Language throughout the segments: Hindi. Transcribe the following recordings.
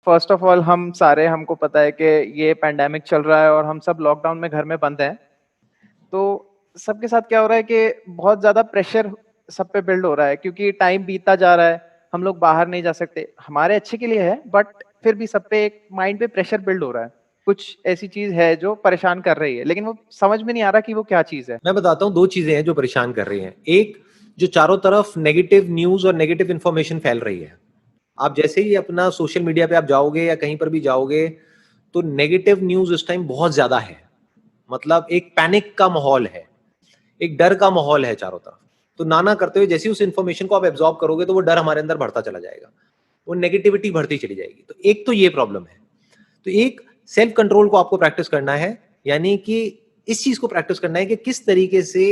फर्स्ट ऑफ ऑल हमको पता है कि ये पैंडेमिक चल रहा है और हम सब लॉकडाउन में घर में बंद हैं। तो सबके साथ क्या हो रहा है कि बहुत ज्यादा प्रेशर सब पे बिल्ड हो रहा है, क्योंकि टाइम बीतता जा रहा है, हम लोग बाहर नहीं जा सकते। हमारे अच्छे के लिए है, बट फिर भी सब पे एक माइंड पे प्रेशर बिल्ड हो रहा है। कुछ ऐसी चीज है जो परेशान कर रही है, लेकिन वो समझ में नहीं आ रहा कि वो क्या चीज है। मैं बताता हूँ, दो चीजें हैं जो परेशान कर रही हैं। एक, जो चारों तरफ नेगेटिव न्यूज और नेगेटिव इंफॉर्मेशन फैल रही है। आप जैसे ही अपना सोशल मीडिया पे आप जाओगे या कहीं पर भी जाओगे, तो नेगेटिव न्यूज इस टाइम बहुत ज्यादा है। मतलब एक पैनिक का माहौल है, एक डर का माहौल है चारों तरफ। तो नाना करते हुए जैसे ही उस इंफॉर्मेशन को आप एब्जॉर्ब करोगे, तो वो डर हमारे अंदर बढ़ता चला जाएगा, वो नेगेटिविटी बढ़ती चली जाएगी। तो एक तो ये प्रॉब्लम है। तो एक, सेल्फ कंट्रोल को आपको प्रैक्टिस करना है, यानी कि इस चीज को प्रैक्टिस करना है कि किस तरीके से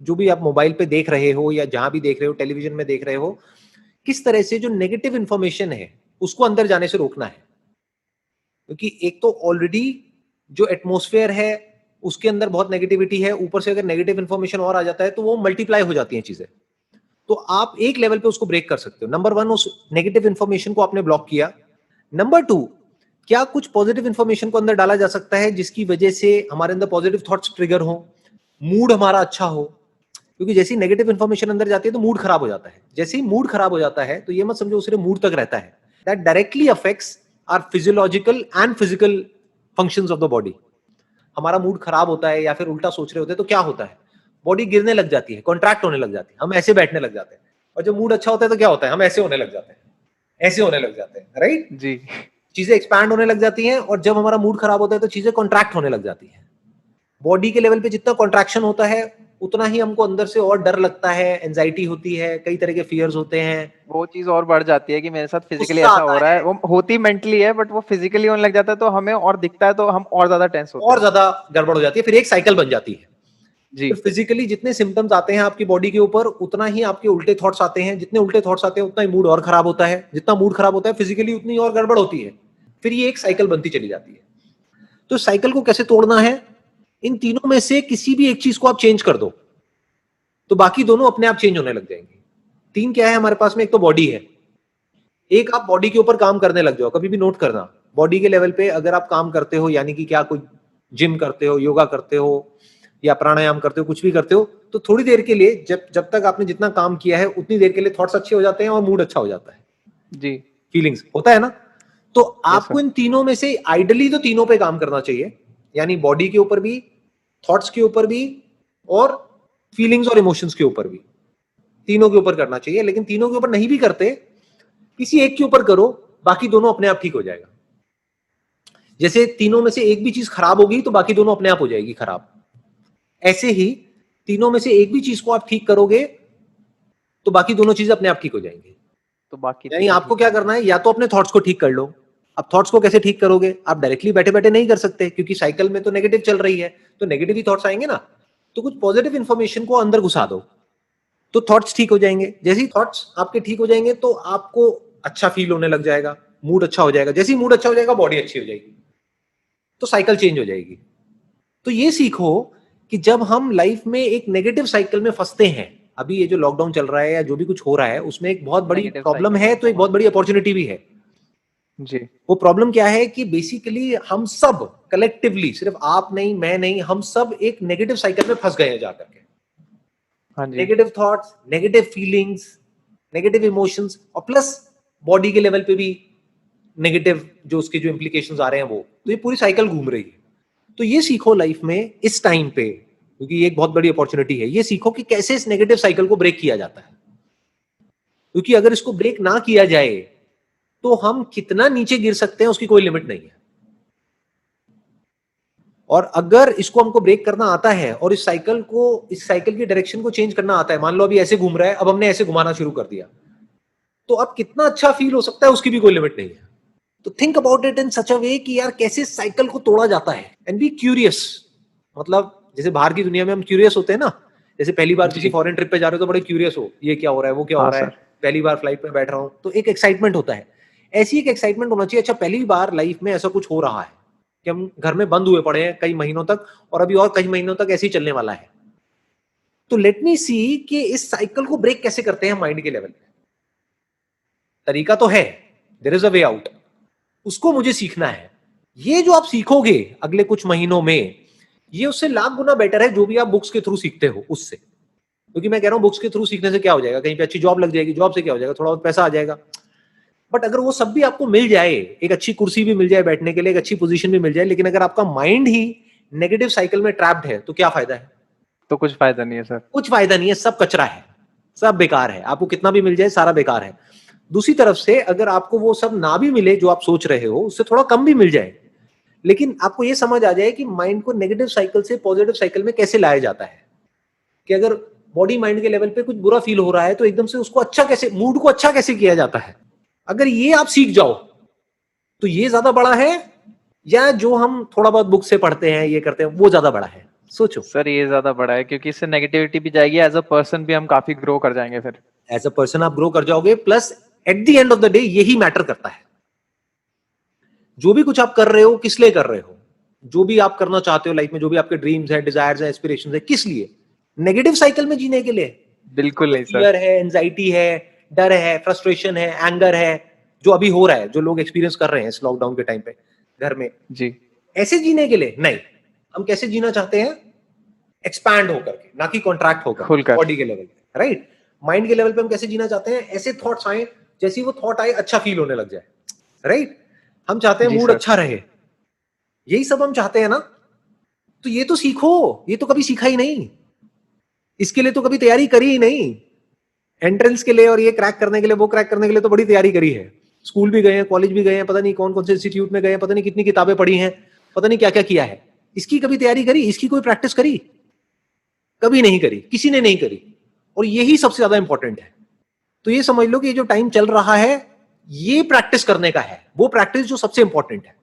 जो भी आप मोबाइल पे देख रहे हो या जहां भी देख रहे हो, टेलीविजन में देख रहे हो, किस तरह से जो नेगेटिव इंफॉर्मेशन है उसको अंदर जाने से रोकना है। क्योंकि एक तो ऑलरेडी जो एटमॉस्फेयर है उसके अंदर बहुत नेगेटिविटी है, ऊपर से अगर नेगेटिव इंफॉर्मेशन और आ जाता है तो वो मल्टीप्लाई हो जाती हैं चीजें। तो आप एक लेवल पे उसको ब्रेक कर सकते हो। नंबर वन, उस नेगेटिव इंफॉर्मेशन को आपने ब्लॉक किया। नंबर टू, क्या कुछ पॉजिटिव इंफॉर्मेशन को अंदर डाला जा सकता है जिसकी वजह से हमारे अंदर पॉजिटिव थॉट्स ट्रिगर हो, मूड हमारा अच्छा हो। क्योंकि जैसे ही नेगेटिव इंफॉर्मेशन अंदर जाती है तो मूड खराब हो जाता है। जैसे ही मूड खराब हो जाता है तो ये मत समझो सिर्फ मूड तक रहता है, that directly affects our physiological and physical functions of the body. हमारा मूड खराब होता है या फिर उल्टा सोच रहे होते हैं तो क्या होता है, बॉडी गिरने लग जाती है, कॉन्ट्रैक्ट होने लग जाती है, हम ऐसे बैठने लग जाते हैं। और जब मूड अच्छा होता है तो क्या होता है, हम ऐसे होने लग जाते हैं, ऐसे होने लग जाते हैं, राइट। जी। चीजें एक्सपैंड होने लग जाती हैं। और जब हमारा मूड खराब होता है तो चीजें कॉन्ट्रैक्ट होने लग जाती हैं। बॉडी के लेवल पे जितना कॉन्ट्रैक्शन होता है उतना ही हमको अंदर से और डर लगता है, एंजाइटी होती है, कई तरह के फियर्स होते हैं, वो चीज और बढ़ जाती है कि मेरे साथ फिजिकली गुस्सा ऐसा आता हो रहा है। है, वो होती मेंटली है, बट वो फिजिकली होने लग जाता है, तो हमें और दिखता है, तो हम और ज्यादा टेंस होते और हैं। ज्यादा गड़बड़ हो जाती है। फिर एक साइकिल बन जाती है। जी। फिर फिजिकली जितने सिम्टम्स आते हैं आपकी बॉडी के ऊपर, उतना ही आपके उल्टे थॉट्स आते हैं। जितने उल्टे थॉट्स आते हैं उतना ही मूड और खराब होता है। जितना मूड खराब होता है फिजिकली उतनी और गड़बड़ होती है। फिर ये एक साइकिल बनती चली जाती है। तो साइकिल को कैसे तोड़ना है, इन तीनों में से किसी भी एक चीज को आप चेंज कर दो तो बाकी दोनों अपने आप चेंज होने लग जाएंगे। तीन क्या है हमारे पास में, एक तो बॉडी है। एक, आप बॉडी के ऊपर काम करने लग जाओ। कभी भी नोट करना, बॉडी के लेवल पे अगर आप काम करते हो, यानी कि क्या कोई जिम करते हो, योगा करते हो या प्राणायाम करते हो, कुछ भी करते हो, तो थोड़ी देर के लिए, जब जब तक आपने जितना काम किया है उतनी देर के लिए थॉट्स अच्छे हो जाते हैं और मूड अच्छा हो जाता है, जी। फीलिंग्स होता है ना। तो यस आपको सर। इन तीनों में से आइडली तो तीनों पे काम करना चाहिए, यानी बॉडी के ऊपर भी, थॉट्स के ऊपर भी, और फीलिंग्स और इमोशंस के ऊपर भी। तीनों के ऊपर करना चाहिए। लेकिन तीनों के ऊपर नहीं भी करते, किसी एक के ऊपर करो, बाकी दोनों अपने आप ठीक हो जाएगा। जैसे तीनों में से एक भी चीज खराब होगी तो बाकी दोनों अपने आप हो जाएगी खराब। ऐसे ही तीनों में से एक भी चीज को आप ठीक करोगे तो बाकी दोनों चीजें अपने आप ठीक हो जाएंगी। तो बाकी यानी तीनों आपको ठीक क्या होंगे। करना है, या तो अपने थॉट्स को ठीक कर लो। अब थॉट्स को कैसे ठीक करोगे, आप डायरेक्टली बैठे बैठे नहीं कर सकते, क्योंकि साइकिल में तो नेगेटिव चल रही है, तो नेगेटिव ही थॉट्स आएंगे ना। तो कुछ पॉजिटिव इंफॉर्मेशन को अंदर घुसा दो तो थॉट्स ठीक हो जाएंगे। जैसे ही थॉट्स आपके ठीक हो जाएंगे तो आपको अच्छा फील होने लग जाएगा, मूड अच्छा हो जाएगा। जैसे ही मूड अच्छा हो जाएगा बॉडी अच्छी हो जाएगी, तो साइकिल चेंज हो जाएगी। तो ये सीखो कि जब हम लाइफ में एक नेगेटिव साइकिल में फंसते हैं, अभी ये जो लॉकडाउन चल रहा है या जो भी कुछ हो रहा है उसमें एक बहुत बड़ी नेगेटिव प्रॉब्लम साइकिल है, में तो एक बहुत बड़ी अपॉर्चुनिटी भी है। जी। वो प्रॉब्लम क्या है कि बेसिकली हम सब कलेक्टिवली, सिर्फ आप नहीं, मैं नहीं, हम सब एक नेगेटिव साइकिल में फंस गए हैं जाकर के। हाँ जी। Negative thoughts, negative feelings, negative emotions, और प्लस बॉडी के लेवल पे भी नेगेटिव जो उसके जो इंप्लीकेशंस आ रहे हैं, वो तो ये पूरी साइकिल घूम रही है। तो ये सीखो लाइफ में इस टाइम पे, क्योंकि ये एक बहुत बड़ी अपॉर्चुनिटी है, ये सीखो कि कैसे इस नेगेटिव साइकिल को ब्रेक किया जाता है। क्योंकि अगर इसको ब्रेक ना किया जाए तो हम कितना नीचे गिर सकते हैं उसकी कोई लिमिट नहीं है। और अगर इसको हमको ब्रेक करना आता है और इस साइकिल की डायरेक्शन को चेंज करना आता है, मान लो अभी ऐसे घूम रहा है, अब हमने ऐसे घुमाना शुरू कर दिया, तो अब कितना अच्छा फील हो सकता है उसकी भी कोई लिमिट नहीं है। तो थिंक अबाउट इट इन सच अ वे कि यार कैसे साइकिल को तोड़ा जाता है, एंड बी क्यूरियस। मतलब जैसे बाहर की दुनिया में हम क्यूरियस होते हैं ना, जैसे पहली बार किसी जी। फॉरेन ट्रिप पे जा रहे हो तो बड़े क्यूरियस हो, ये क्या हो रहा है, वो क्या हो हाँ रहा है, सर। पहली बार फ्लाइट में बैठ रहा हूं, तो एक एक्साइटमेंट होता है। ऐसी एक एक्साइटमेंट होना चाहिए, अच्छा पहली बार लाइफ में ऐसा कुछ हो रहा है कि हम घर में बंद हुए पड़े हैं कई महीनों तक, और अभी और कई महीनों तक ऐसे ही चलने वाला है। तो लेट मी सी कि इस साइकिल को ब्रेक कैसे करते हैं माइंड के लेवल पे। तरीका तो है, there is a way out. उसको मुझे सीखना है। ये जो आप सीखोगे अगले कुछ महीनों में, ये उससे लाख गुना बेटर है जो भी आप बुक्स के थ्रू सीखते हो उससे। क्योंकि मैं कह रहा हूं बुक्स के थ्रू सीखने से क्या हो जाएगा, कहीं पे अच्छी जॉब लग जाएगी, जॉब से क्या हो जाएगा, थोड़ा बहुत पैसा आ जाएगा। बट अगर वो सब भी आपको मिल जाए, एक अच्छी कुर्सी भी मिल जाए बैठने के लिए, एक अच्छी पोजीशन भी मिल जाए, लेकिन अगर आपका माइंड ही नेगेटिव साइकिल में ट्रैप्ड है, तो क्या फायदा है? तो कुछ फायदा नहीं है सर। कुछ फायदा नहीं है, सब कचरा है, सब बेकार है। आपको कितना भी मिल जाए सारा बेकार है। दूसरी तरफ से अगर आपको वो सब ना भी मिले जो आप सोच रहे हो, उससे थोड़ा कम भी मिल जाए, लेकिन आपको ये समझ आ जाए कि माइंड को नेगेटिव साइकिल से पॉजिटिव साइकिल में कैसे लाया जाता है, कि अगर बॉडी माइंड के लेवल पे कुछ बुरा फील हो रहा है तो एकदम से उसको अच्छा कैसे, मूड को अच्छा कैसे किया जाता है। अगर ये आप सीख जाओ तो ये ज्यादा बड़ा है, या जो हम थोड़ा बहुत बुक से पढ़ते हैं ये करते हैं वो ज्यादा बड़ा है? सोचो। सर ये ज्यादा बड़ा है, क्योंकि इससे नेगेटिविटी भी जाएगी, एज अ पर्सन भी हम काफी ग्रो कर जाएंगे फिर। एज अ पर्सन आप ग्रो कर जाओगे, plus at the end of the day यही मैटर करता है। जो भी कुछ आप कर रहे हो किस लिए कर रहे हो, जो भी आप करना चाहते हो लाइफ में, जो भी आपके ड्रीम्स है, डिजायर्स है, एस्पिरेशंस है, किस लिए? नेगेटिव साइकिल में जीने के लिए? बिल्कुल नहीं फियर सर। है, एंजाइटी है, डर है, फ्रस्ट्रेशन है, एंगर है, जो अभी हो रहा है, जो लोग एक्सपीरियंस कर रहे हैं इस लॉकडाउन के टाइम पे घर में, जी। ऐसे जीने के लिए नहीं। हम कैसे जीना चाहते हैं? एक्सपैंड होकर के, ना कि कॉन्ट्रैक्ट होकर, खुलकर। बॉडी के लेवल पे, राइट? माइंड के लेवल पे हम कैसे जीना चाहते हैं? ऐसे थॉट्स आए, जैसे ही वो थॉट आए अच्छा फील होने लग जाए, राइट? हम चाहते हैं जी मूड सर। अच्छा रहे, यही सब हम चाहते हैं ना। तो ये तो सीखो, ये तो कभी सीखा ही नहीं, इसके लिए तो कभी तैयारी करी ही नहीं। एंट्रेंस के लिए और ये क्रैक करने के लिए, वो क्रैक करने के लिए तो बड़ी तैयारी करी है, स्कूल भी गए हैं, कॉलेज भी गए हैं, पता नहीं कौन कौन से इंस्टीट्यूट में गए हैं, पता नहीं कितनी किताबें पढ़ी हैं, पता नहीं क्या क्या किया है। इसकी कभी तैयारी करी? इसकी कोई प्रैक्टिस करी? कभी नहीं करी, किसी ने नहीं करी। और यही सबसे ज्यादा इंपॉर्टेंट है। तो ये समझ लो कि ये जो टाइम चल रहा है ये प्रैक्टिस करने का है, वो प्रैक्टिस जो सबसे इंपॉर्टेंट है।